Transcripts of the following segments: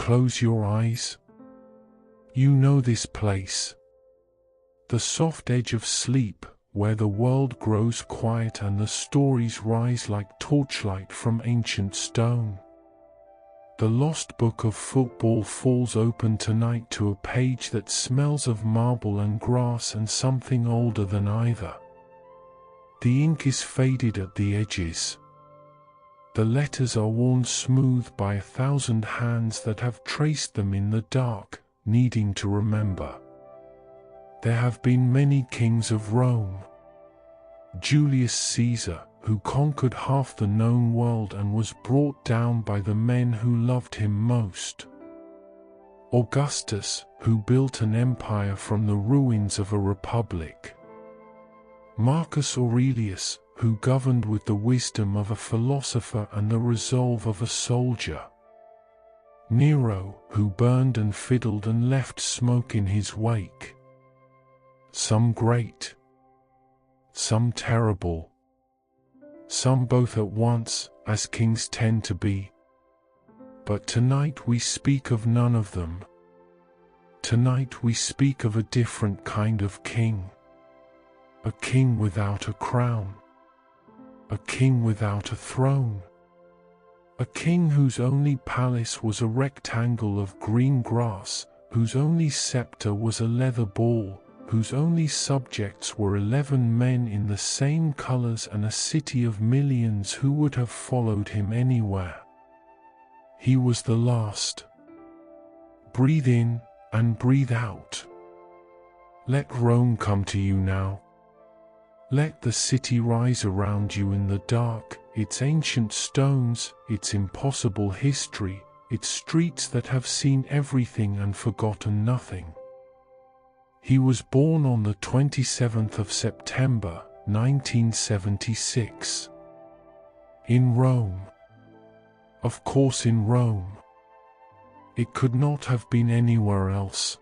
close your eyes. You know this place. The soft edge of sleep, where the world grows quiet and the stories rise like torchlight from ancient stone. The lost book of football falls open tonight to a page that smells of marble and grass and something older than either. The ink is faded at the edges. The letters are worn smooth by 1,000 hands that have traced them in the dark, needing to remember. There have been many kings of Rome. Julius Caesar, who conquered half the known world and was brought down by the men who loved him most. Augustus, who built an empire from the ruins of a republic. Marcus Aurelius, who governed with the wisdom of a philosopher and the resolve of a soldier. Nero, who burned and fiddled and left smoke in his wake. Some great, some terrible, some both at once, as kings tend to be. But tonight we speak of none of them. Tonight we speak of a different kind of king. A king without a crown. A king without a throne. A king whose only palace was a rectangle of green grass, whose only scepter was a leather ball, whose only subjects were 11 men in the same colors and a city of millions who would have followed him anywhere. He was the last. Breathe in and breathe out. Let Rome come to you now. Let the city rise around you in the dark, its ancient stones, its impossible history, its streets that have seen everything and forgotten nothing. He was born on the 27th of September, 1976. In Rome. Of course in Rome. It could not have been anywhere else.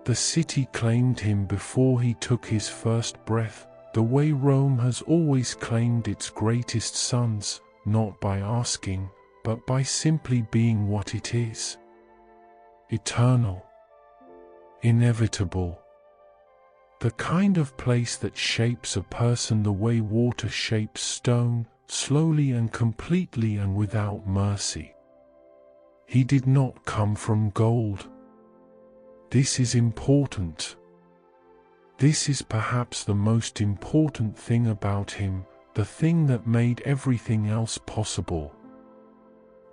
The city claimed him before he took his first breath, the way Rome has always claimed its greatest sons, not by asking, but by simply being what it is. Eternal. Inevitable. The kind of place that shapes a person the way water shapes stone, slowly and completely and without mercy. He did not come from gold. This is important. This is perhaps the most important thing about him, the thing that made everything else possible.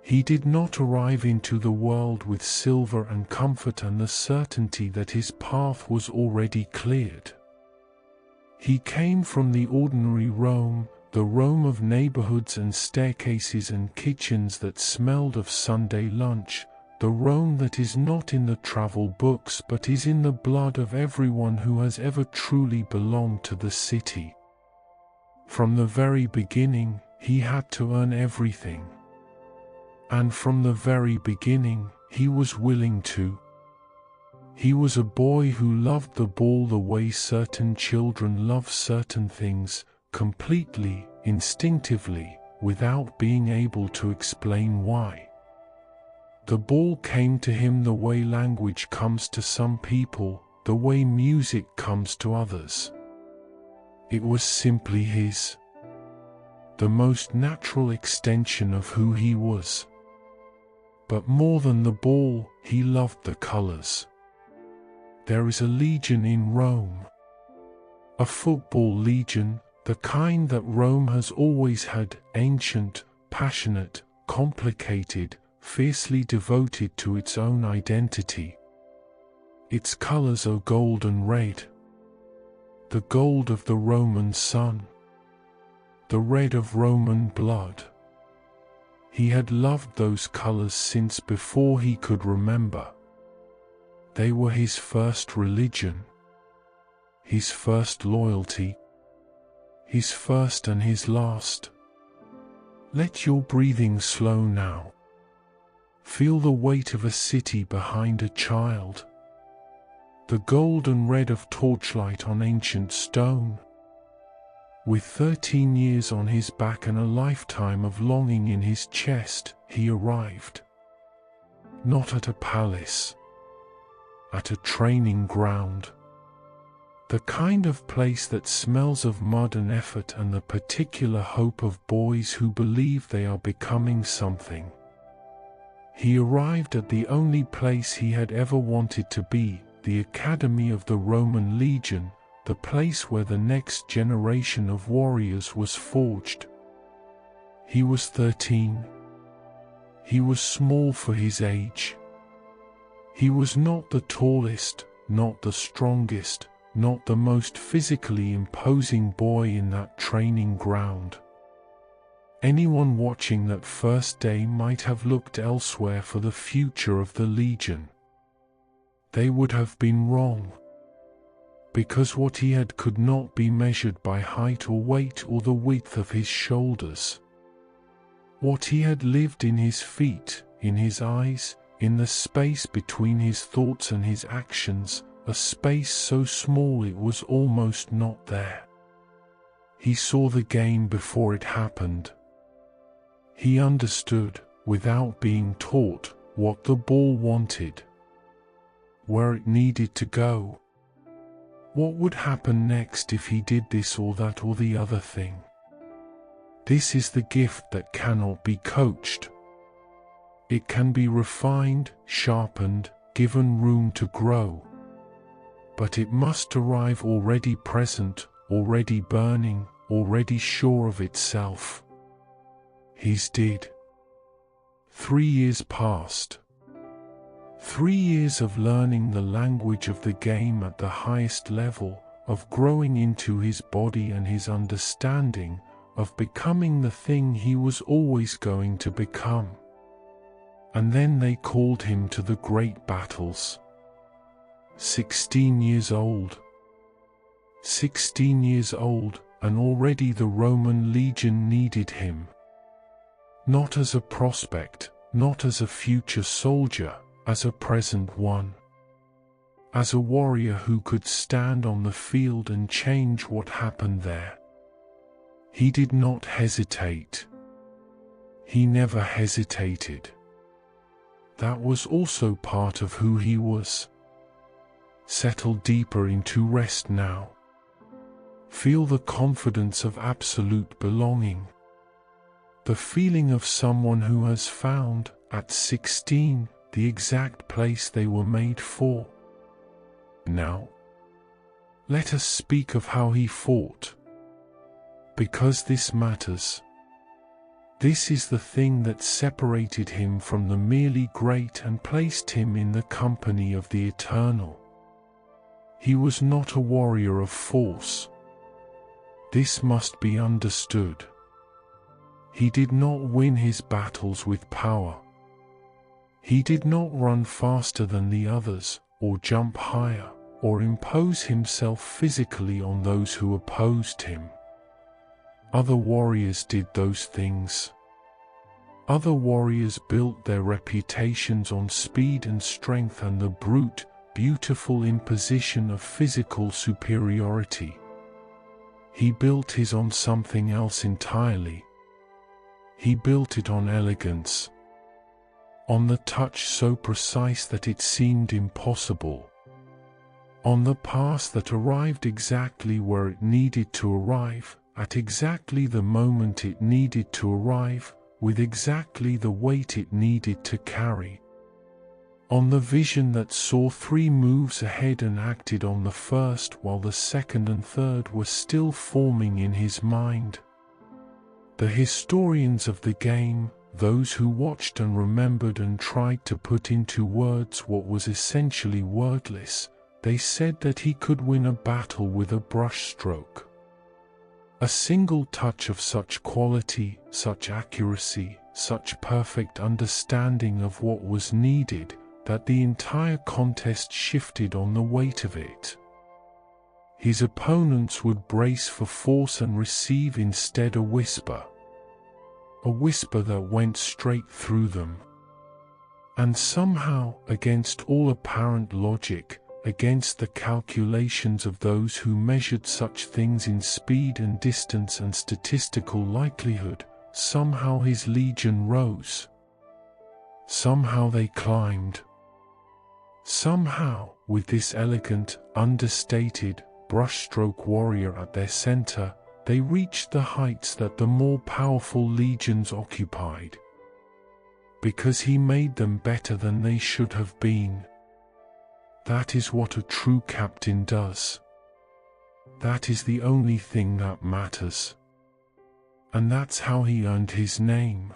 He did not arrive into the world with silver and comfort and the certainty that his path was already cleared. He came from the ordinary Rome, the Rome of neighborhoods and staircases and kitchens that smelled of Sunday lunch, the Rome that is not in the travel books but is in the blood of everyone who has ever truly belonged to the city. From the very beginning, he had to earn everything. And from the very beginning, he was willing to. He was a boy who loved the ball the way certain children love certain things, completely, instinctively, without being able to explain why. The ball came to him the way language comes to some people, the way music comes to others. It was simply his. The most natural extension of who he was. But more than the ball, he loved the colors. There is a legion in Rome. A football legion, the kind that Rome has always had, ancient, passionate, complicated, fiercely devoted to its own identity. Its colors are gold and red. The gold of the Roman sun. The red of Roman blood. He had loved those colors since before he could remember. They were his first religion. His first loyalty. His first and his last. Let your breathing slow now. Feel the weight of a city behind a child. The gold and red of torchlight on ancient stone. With 13 years on his back and a lifetime of longing in his chest, he arrived. not at a palace, at a training ground. The kind of place that smells of mud and effort and the particular hope of boys who believe they are becoming something. He arrived at the only place he had ever wanted to be, the Academy of the Roman Legion, the place where the next generation of warriors was forged. He was 13. He was small for his age. He was not the tallest, not the strongest, not the most physically imposing boy in that training ground. Anyone watching that first day might have looked elsewhere for the future of the Legion. They would have been wrong. Because what he had could not be measured by height or weight or the width of his shoulders. What he had lived in his feet, in his eyes, in the space between his thoughts and his actions, a space so small it was almost not there. He saw the game before it happened. He understood, without being taught, what the ball wanted, where it needed to go, what would happen next if he did this or that or the other thing. This is the gift that cannot be coached. It can be refined, sharpened, given room to grow. But it must arrive already present, already burning, already sure of itself. His did. 3 years passed. 3 years of learning the language of the game at the highest level, of growing into his body and his understanding, of becoming the thing he was always going to become. And then they called him to the great battles. 16 years old. 16 years old, and already the Roman legion needed him. Not as a prospect, not as a future soldier, as a present one. As a warrior who could stand on the field and change what happened there. He did not hesitate. He never hesitated. That was also part of who he was. Settle deeper into rest now. Feel the confidence of absolute belonging. The feeling of someone who has found, at 16, the exact place they were made for. Now, let us speak of how he fought. Because this matters. This is the thing that separated him from the merely great and placed him in the company of the eternal. He was not a warrior of force. This must be understood. He did not win his battles with power. He did not run faster than the others, or jump higher, or impose himself physically on those who opposed him. Other warriors did those things. Other warriors built their reputations on speed and strength and the brute, beautiful imposition of physical superiority. He built his on something else entirely. He built it on elegance. On the touch so precise that it seemed impossible. On the pass that arrived exactly where it needed to arrive, at exactly the moment it needed to arrive, with exactly the weight it needed to carry. On the vision that saw 3 moves ahead and acted on the first while the second and third were still forming in his mind. The historians of the game, those who watched and remembered and tried to put into words what was essentially wordless, they said that he could win a battle with a brushstroke. A single touch of such quality, such accuracy, such perfect understanding of what was needed, that the entire contest shifted on the weight of it. His opponents would brace for force and receive instead a whisper that went straight through them. And somehow, against all apparent logic, against the calculations of those who measured such things in speed and distance and statistical likelihood, somehow his legion rose. somehow they climbed. Somehow, with this elegant, understated, brushstroke warrior at their center, they reached the heights that the more powerful legions occupied. Because he made them better than they should have been. That is what a true captain does. That is the only thing that matters. And that's how he earned his name.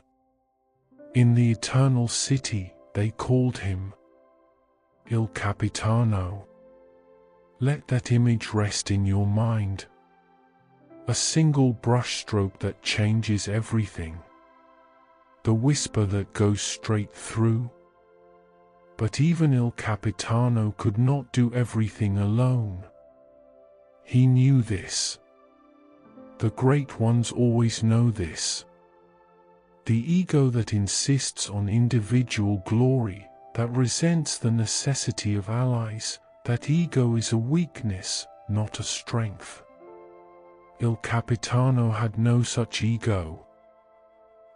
In the Eternal City, they called him Il Capitano. Let that image rest in your mind. A single brushstroke that changes everything. The whisper that goes straight through. But even Il Capitano could not do everything alone. He knew this. The great ones always know this. The ego that insists on individual glory, that resents the necessity of allies, that ego is a weakness, not a strength. Il Capitano had no such ego.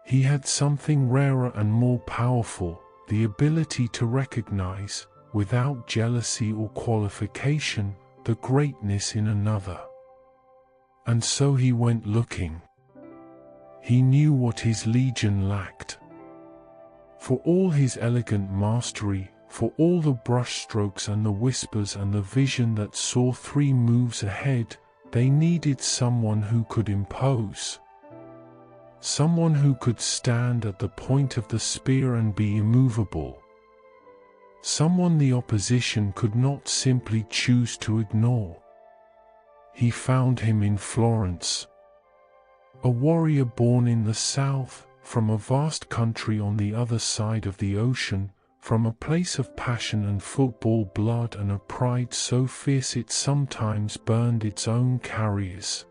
He had something rarer and more powerful, the ability to recognize, without jealousy or qualification, the greatness in another. And so he went looking. He knew what his legion lacked. For all his elegant mastery, for all the brushstrokes and the whispers and the vision that saw 3 moves ahead, they needed someone who could impose. Someone who could stand at the point of the spear and be immovable. Someone the opposition could not simply choose to ignore. He found him in Florence. A warrior born in the south, from a vast country on the other side of the ocean, from a place of passion and football blood and a pride so fierce it sometimes burned its own carriers.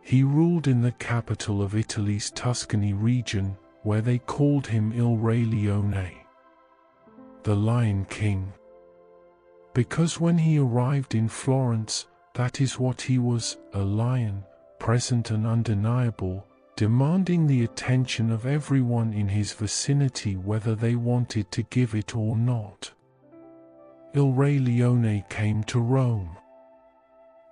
He ruled in the capital of Italy's Tuscany region, where they called him Il Re Leone, the Lion King. Because when he arrived in Florence, that is what he was, a lion, present and undeniable, demanding the attention of everyone in his vicinity whether they wanted to give it or not. Il Re Leone came to Rome.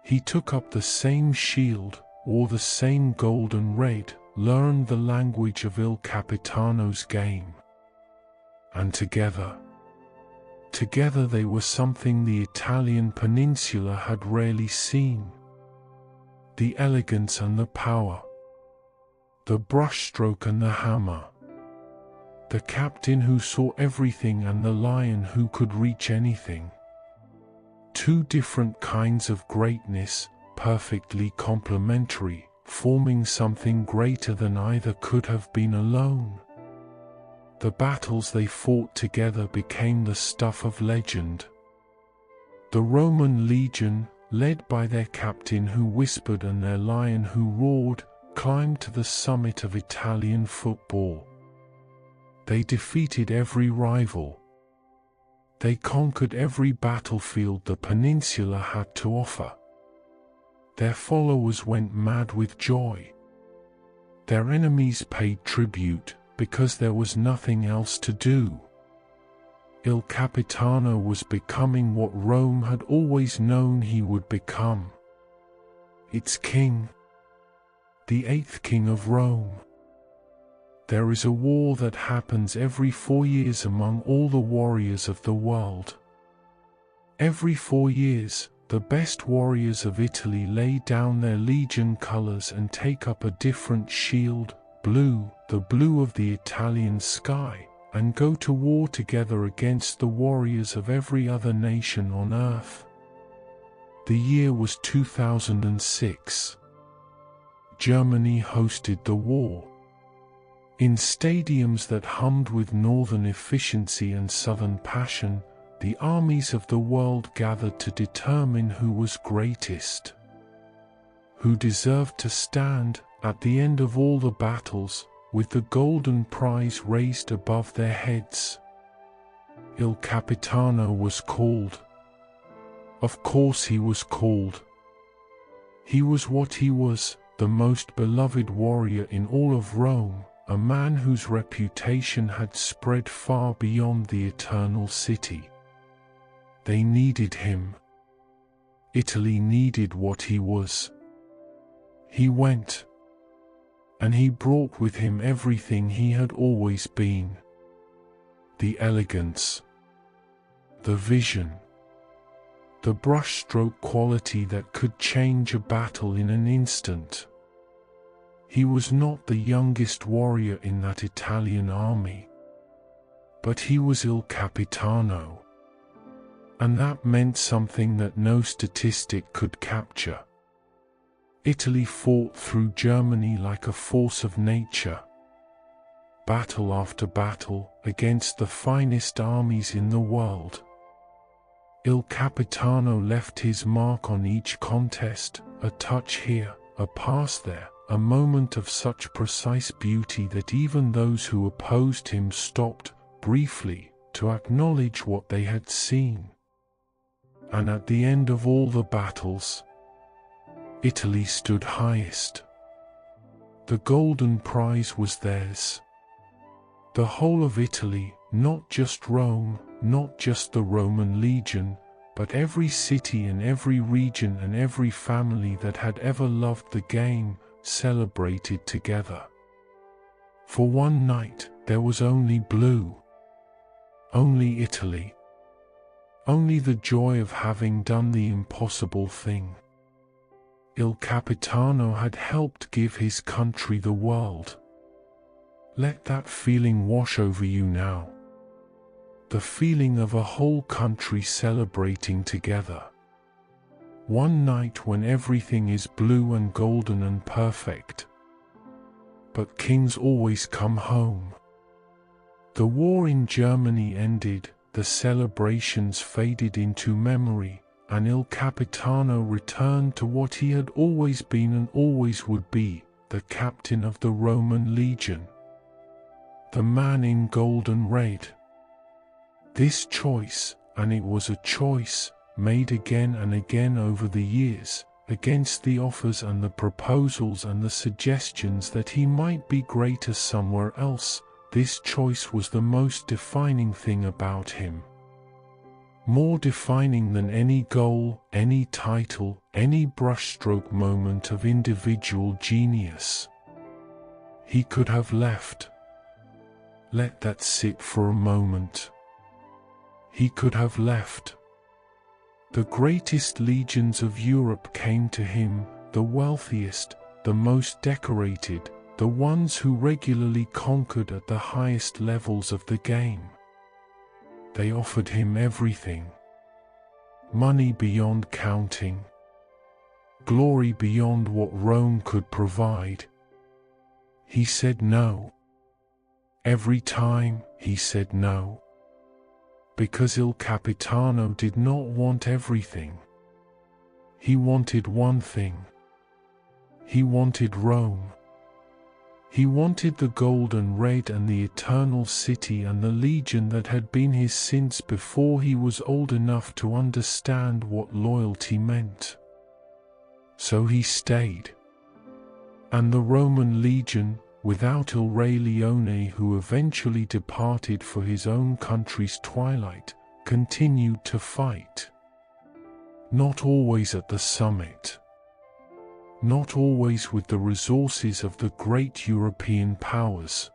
He took up the same shield, wore the same gold and red, learned the language of Il Capitano's game. And together they were something the Italian peninsula had rarely seen. The elegance and the power. The brushstroke and the hammer. The captain who saw everything and the lion who could reach anything. 2 different kinds of greatness, perfectly complementary, forming something greater than either could have been alone. The battles they fought together became the stuff of legend. The Roman legion, led by their captain who whispered and their lion who roared, climbed to the summit of Italian football. They defeated every rival. They conquered every battlefield the peninsula had to offer. Their followers went mad with joy. Their enemies paid tribute, because there was nothing else to do. Il Capitano was becoming what Rome had always known he would become. Its king. The 8th king of Rome. There is a war that happens every 4 years among all the warriors of the world. Every 4 years, the best warriors of Italy lay down their legion colors and take up a different shield, blue, the blue of the Italian sky, and go to war together against the warriors of every other nation on earth. The year was 2006. Germany hosted the war. In stadiums that hummed with northern efficiency and southern passion, the armies of the world gathered to determine who was greatest. Who deserved to stand, at the end of all the battles, with the golden prize raised above their heads. Il Capitano was called. Of course he was called. He was what he was, the most beloved warrior in all of Rome, a man whose reputation had spread far beyond the eternal city. They needed him. Italy needed what he was. He went, and he brought with him everything he had always been: the elegance, the vision, the brushstroke quality that could change a battle in an instant. He was not the youngest warrior in that Italian army, but he was Il Capitano, and that meant something that no statistic could capture. Italy fought through Germany like a force of nature, battle after battle, against the finest armies in the world. Il Capitano left his mark on each contest, a touch here, a pass there, a moment of such precise beauty that even those who opposed him stopped, briefly, to acknowledge what they had seen. And at the end of all the battles, Italy stood highest. The golden prize was theirs. The whole of Italy, not just Rome, not just the Roman legion, but every city and every region and every family that had ever loved the game, celebrated together. For one night, there was only blue. Only Italy. Only the joy of having done the impossible thing. Il Capitano had helped give his country the world. Let that feeling wash over you now. The feeling of a whole country celebrating together. One night when everything is blue and golden and perfect. But kings always come home. The war in Germany ended, the celebrations faded into memory, and Il Capitano returned to what he had always been and always would be, the captain of the Roman legion. The man in gold and red. This choice, and it was a choice, made again and again over the years, against the offers and the proposals and the suggestions that he might be greater somewhere else, this choice was the most defining thing about him. More defining than any goal, any title, any brushstroke moment of individual genius. He could have left. Let that sit for a moment. He could have left. The greatest legions of Europe came to him, the wealthiest, the most decorated, the ones who regularly conquered at the highest levels of the game. They offered him everything. Money beyond counting. Glory beyond what Rome could provide. He said no. Every time, he said no. Because Il Capitano did not want everything. He wanted one thing. He wanted Rome. He wanted the gold and red and the eternal city and the legion that had been his since before he was old enough to understand what loyalty meant. So he stayed. And the Roman legion, without Re Leone, who eventually departed for his own country's twilight, continued to fight. Not always at the summit. Not always with the resources of the great European powers.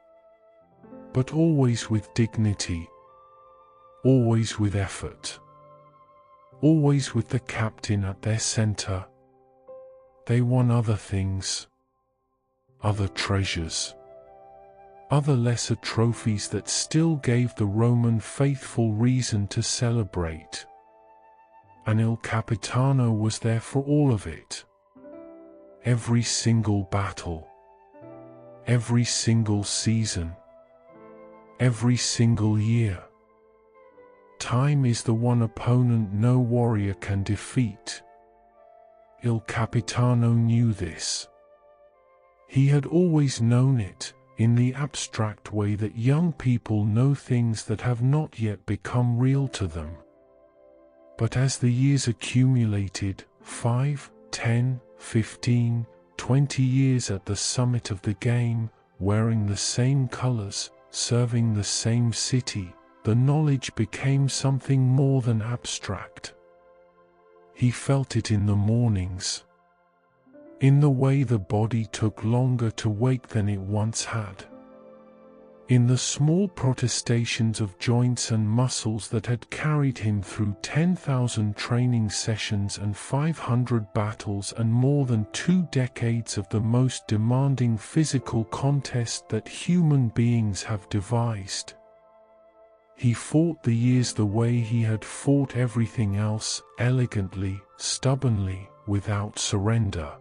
But always with dignity. Always with effort. Always with the captain at their center. They won other things. Other treasures. Other lesser trophies that still gave the Roman faithful reason to celebrate. And Il Capitano was there for all of it. Every single battle. Every single season. Every single year. Time is the one opponent no warrior can defeat. Il Capitano knew this. He had always known it, in the abstract way that young people know things that have not yet become real to them. But as the years accumulated, 5, 10, 15, 20 years at the summit of the game, wearing the same colors, serving the same city, the knowledge became something more than abstract. He felt it in the mornings, in the way the body took longer to wake than it once had, in the small protestations of joints and muscles that had carried him through 10,000 training sessions and 500 battles and more than 2 decades of the most demanding physical contest that human beings have devised. He fought the years the way he had fought everything else, elegantly, stubbornly, without surrender.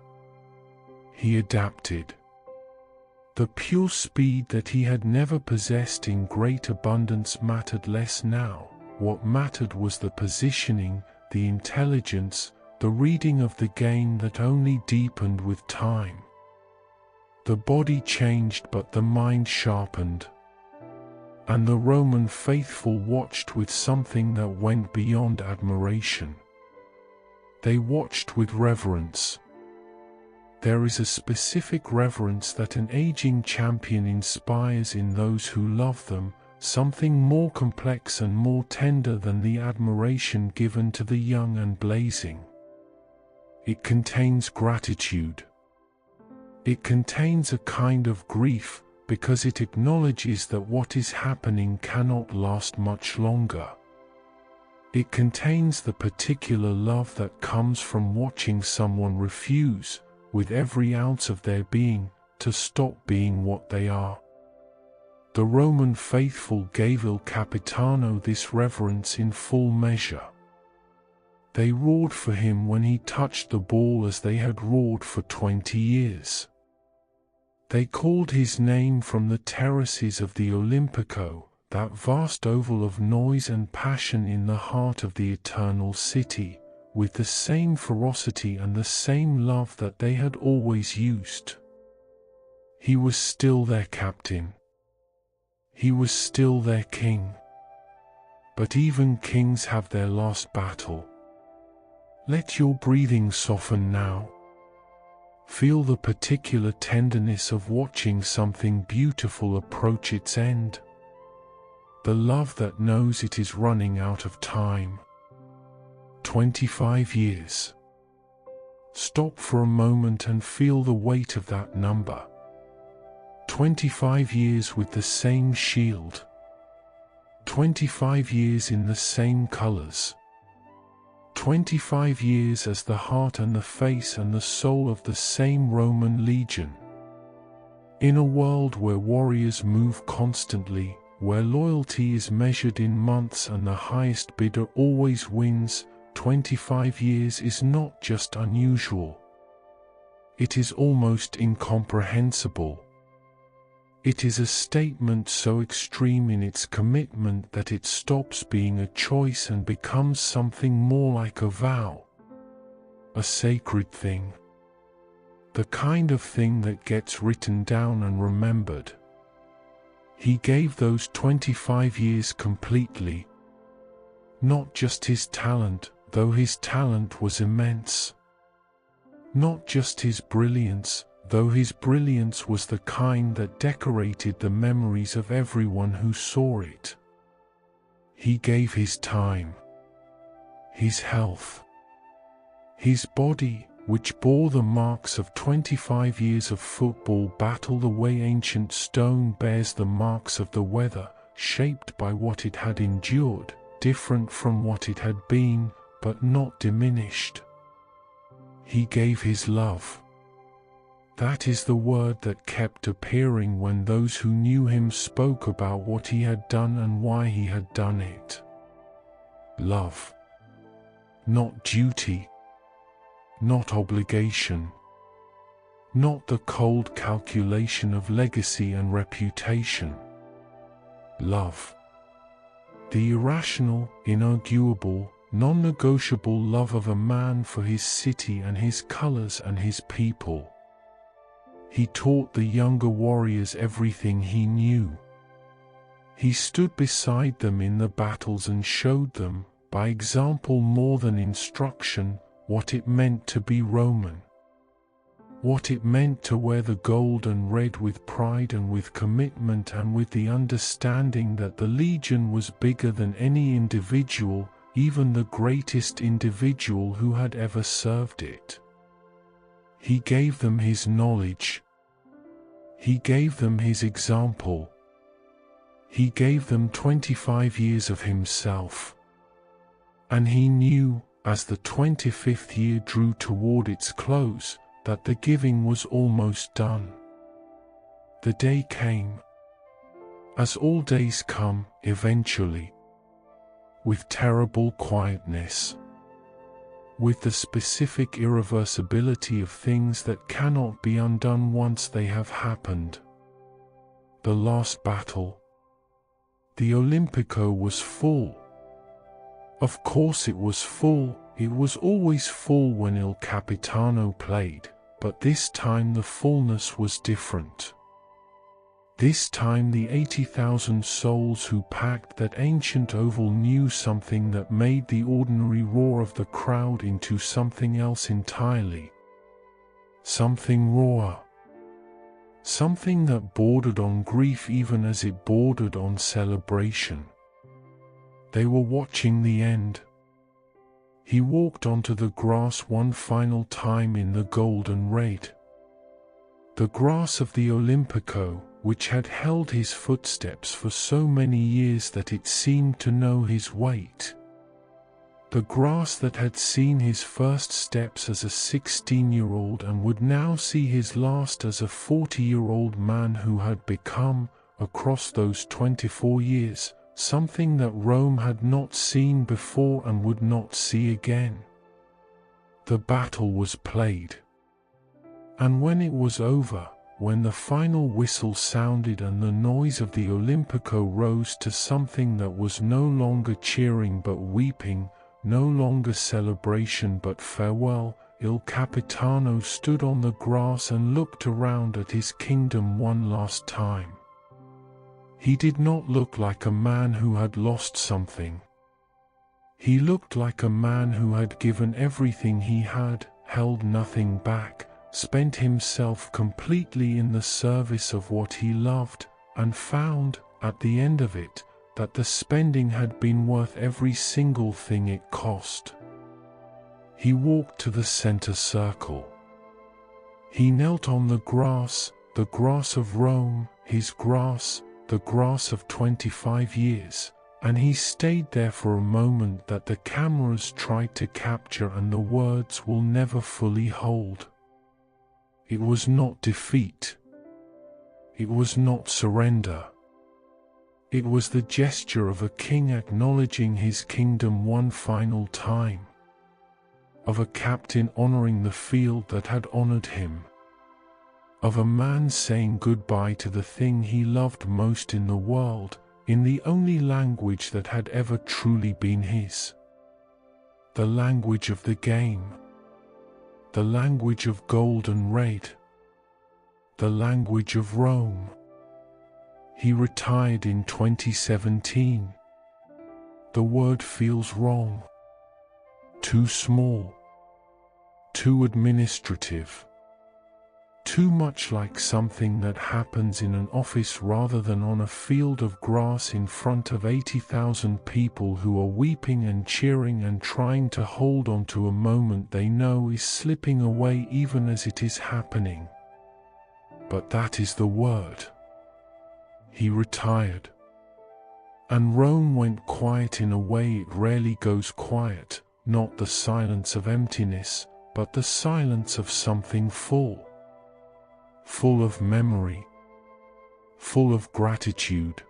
He adapted. The pure speed that he had never possessed in great abundance mattered less now. What mattered was the positioning, the intelligence, the reading of the game that only deepened with time. The body changed but the mind sharpened. And the Roman faithful watched with something that went beyond admiration. They watched with reverence. There is a specific reverence that an aging champion inspires in those who love them, something more complex and more tender than the admiration given to the young and blazing. It contains gratitude. It contains a kind of grief, because it acknowledges that what is happening cannot last much longer. It contains the particular love that comes from watching someone refuse, with every ounce of their being, to stop being what they are. The Roman faithful gave Il Capitano this reverence in full measure. They roared for him when he touched the ball as they had roared for 20 years. They called his name from the terraces of the Olimpico, that vast oval of noise and passion in the heart of the eternal city, with the same ferocity and the same love that they had always used. He was still their captain. He was still their king. But even kings have their last battle. Let your breathing soften now. Feel the particular tenderness of watching something beautiful approach its end. The love that knows it is running out of time. 25 years. Stop for a moment and feel the weight of that number. 25 years with the same shield. 25 years in the same colors. 25 years as the heart and the face and the soul of the same Roman legion. In a world where warriors move constantly, where loyalty is measured in months and the highest bidder always wins, 25 years is not just unusual. It is almost incomprehensible. It is a statement so extreme in its commitment that it stops being a choice and becomes something more like a vow. A sacred thing. The kind of thing that gets written down and remembered. He gave those 25 years completely. Not just his talent, though his talent was immense. Not just his brilliance, though his brilliance was the kind that decorated the memories of everyone who saw it. He gave his time, his health, his body, which bore the marks of 25 years of football battle the way ancient stone bears the marks of the weather, shaped by what it had endured, different from what it had been, but not diminished. He gave his love. That is the word that kept appearing when those who knew him spoke about what he had done and why he had done it. Love. Not duty. Not obligation. Not the cold calculation of legacy and reputation. Love. The irrational, inarguable, non-negotiable love of a man for his city and his colors and his people. He taught the younger warriors everything he knew. He stood beside them in the battles and showed them, by example more than instruction, what it meant to be Roman. what it meant to wear the gold and red with pride and with commitment and with the understanding that the Legion was bigger than any individual, even the greatest individual who had ever served it. He gave them his knowledge. He gave them his example. He gave them 25 years of himself. And he knew, as the 25th year drew toward its close, that the giving was almost done. The day came, as all days come, eventually, with terrible quietness, with the specific irreversibility of things that cannot be undone once they have happened. The last battle. The Olimpico was full. Of course it was full. It was always full when Il Capitano played, but this time the fullness was different. This time the 80,000 souls who packed that ancient oval knew something that made the ordinary roar of the crowd into something else entirely. Something rawer. Something that bordered on grief even as it bordered on celebration. They were watching the end. He walked onto the grass one final time in the golden red. The grass of the Olimpico, which had held his footsteps for so many years that it seemed to know his weight. The grass that had seen his first steps as a 16-year-old and would now see his last as a 40-year-old man who had become, across those 24 years, something that Rome had not seen before and would not see again. The battle was played. And when it was over, when the final whistle sounded and the noise of the Olimpico rose to something that was no longer cheering but weeping, no longer celebration but farewell, Il Capitano stood on the grass and looked around at his kingdom one last time. He did not look like a man who had lost something. He looked like a man who had given everything he had, held nothing back, spent himself completely in the service of what he loved, and found, at the end of it, that the spending had been worth every single thing it cost. He walked to the center circle. He knelt on the grass of Rome, his grass, the grass of 25 years, and he stayed there for a moment that the cameras tried to capture and the words will never fully hold. It was not defeat. It was not surrender. It was the gesture of a king acknowledging his kingdom one final time, of a captain honoring the field that had honored him, of a man saying goodbye to the thing he loved most in the world, in the only language that had ever truly been his. The language of the game. The language of gold and red. The language of Rome. He retired in 2017. The word feels wrong. Too small. Too administrative. Too much like something that happens in an office rather than on a field of grass in front of 80,000 people who are weeping and cheering and trying to hold on to a moment they know is slipping away even as it is happening. But that is the word. He retired. And Rome went quiet in a way it rarely goes quiet, not the silence of emptiness, but the silence of something full. Full of memory, full of gratitude,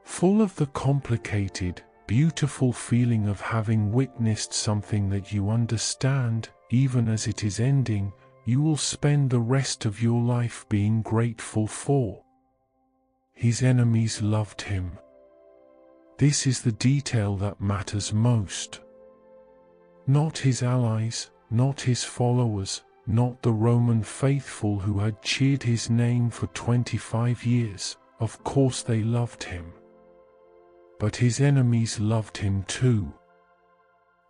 full of the complicated, beautiful feeling of having witnessed something that you understand, even as it is ending, you will spend the rest of your life being grateful for. His enemies loved him. This is the detail that matters most. Not his allies, not his followers, not the Roman faithful who had cheered his name for 25 years, of course they loved him. But his enemies loved him too.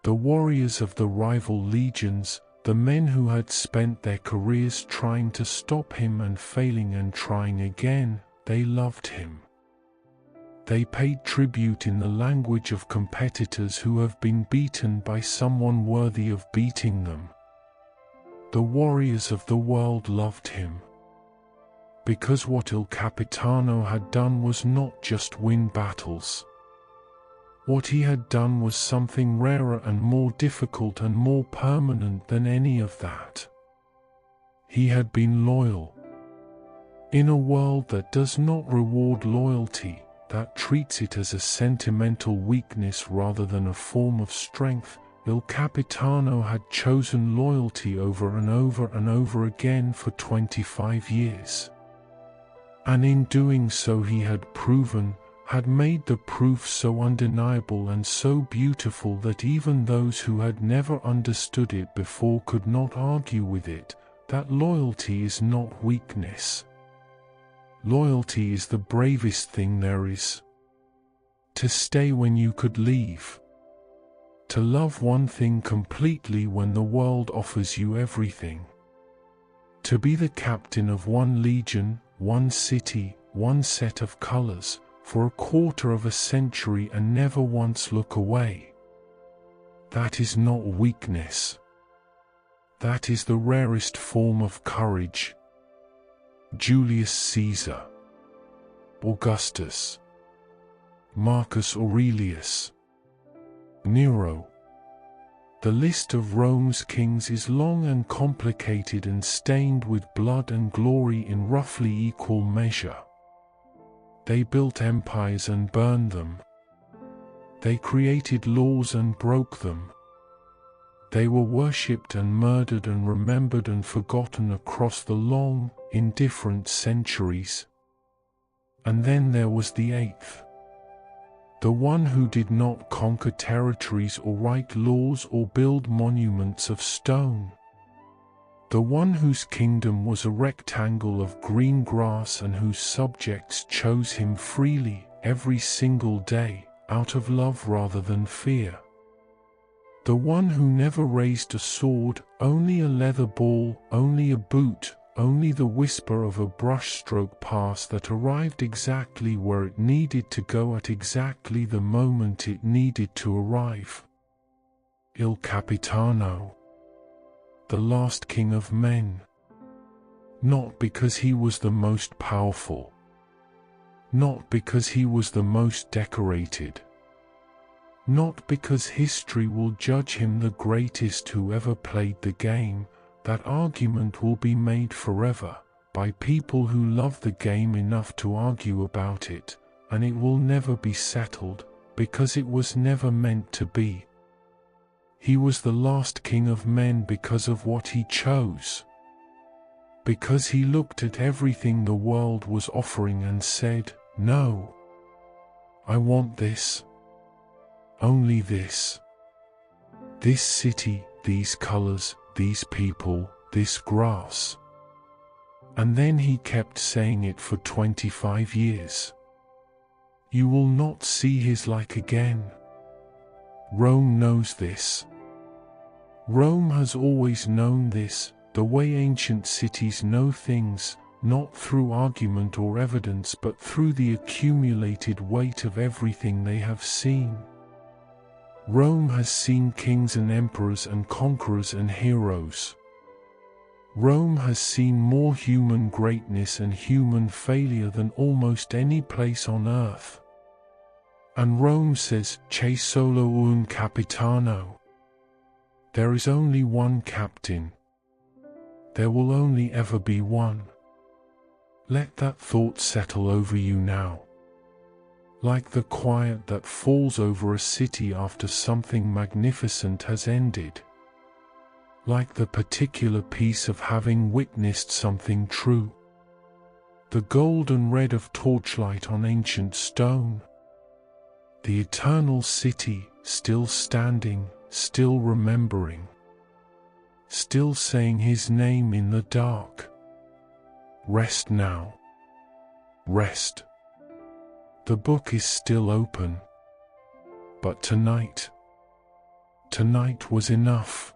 The warriors of the rival legions, the men who had spent their careers trying to stop him and failing and trying again, they loved him. They paid tribute in the language of competitors who have been beaten by someone worthy of beating them. The warriors of the world loved him. Because what Il Capitano had done was not just win battles. What he had done was something rarer and more difficult and more permanent than any of that. He had been loyal. In a world that does not reward loyalty, that treats it as a sentimental weakness rather than a form of strength, Il Capitano had chosen loyalty over and over and over again for 25 years. And in doing so he had made the proof so undeniable and so beautiful that even those who had never understood it before could not argue with it, that loyalty is not weakness. Loyalty is the bravest thing there is. To stay when you could leave. To love one thing completely when the world offers you everything. To be the captain of one legion, one city, one set of colors, for a quarter of a century and never once look away. That is not weakness. That is the rarest form of courage. Julius Caesar, Augustus, Marcus Aurelius, Nero. The list of Rome's kings is long and complicated and stained with blood and glory in roughly equal measure. They built empires and burned them. They created laws and broke them. They were worshipped and murdered and remembered and forgotten across the long, indifferent centuries. And then there was the eighth. The one who did not conquer territories or write laws or build monuments of stone. The one whose kingdom was a rectangle of green grass and whose subjects chose him freely, every single day, out of love rather than fear. The one who never raised a sword, only a leather ball, only a boot, only the whisper of a brushstroke pass that arrived exactly where it needed to go at exactly the moment it needed to arrive. Il Capitano. The last king of men. Not because he was the most powerful. Not because he was the most decorated. Not because history will judge him the greatest who ever played the game. That argument will be made forever, by people who love the game enough to argue about it, and it will never be settled, because it was never meant to be. He was the last king of men because of what he chose. Because he looked at everything the world was offering and said, "No. I want this. Only this. This city, these colors, these people, this grass." And then he kept saying it for 25 years. You will not see his like again. Rome knows this. Rome has always known this, the way ancient cities know things, not through argument or evidence but through the accumulated weight of everything they have seen. Rome has seen kings and emperors and conquerors and heroes. Rome has seen more human greatness and human failure than almost any place on earth. And Rome says, "C'è solo un capitano." There is only one captain. There will only ever be one. Let that thought settle over you now. Like the quiet that falls over a city after something magnificent has ended. Like the particular peace of having witnessed something true. The golden red of torchlight on ancient stone. The eternal city, still standing, still remembering. Still saying his name in the dark. Rest now. Rest. The book is still open. But tonight was enough.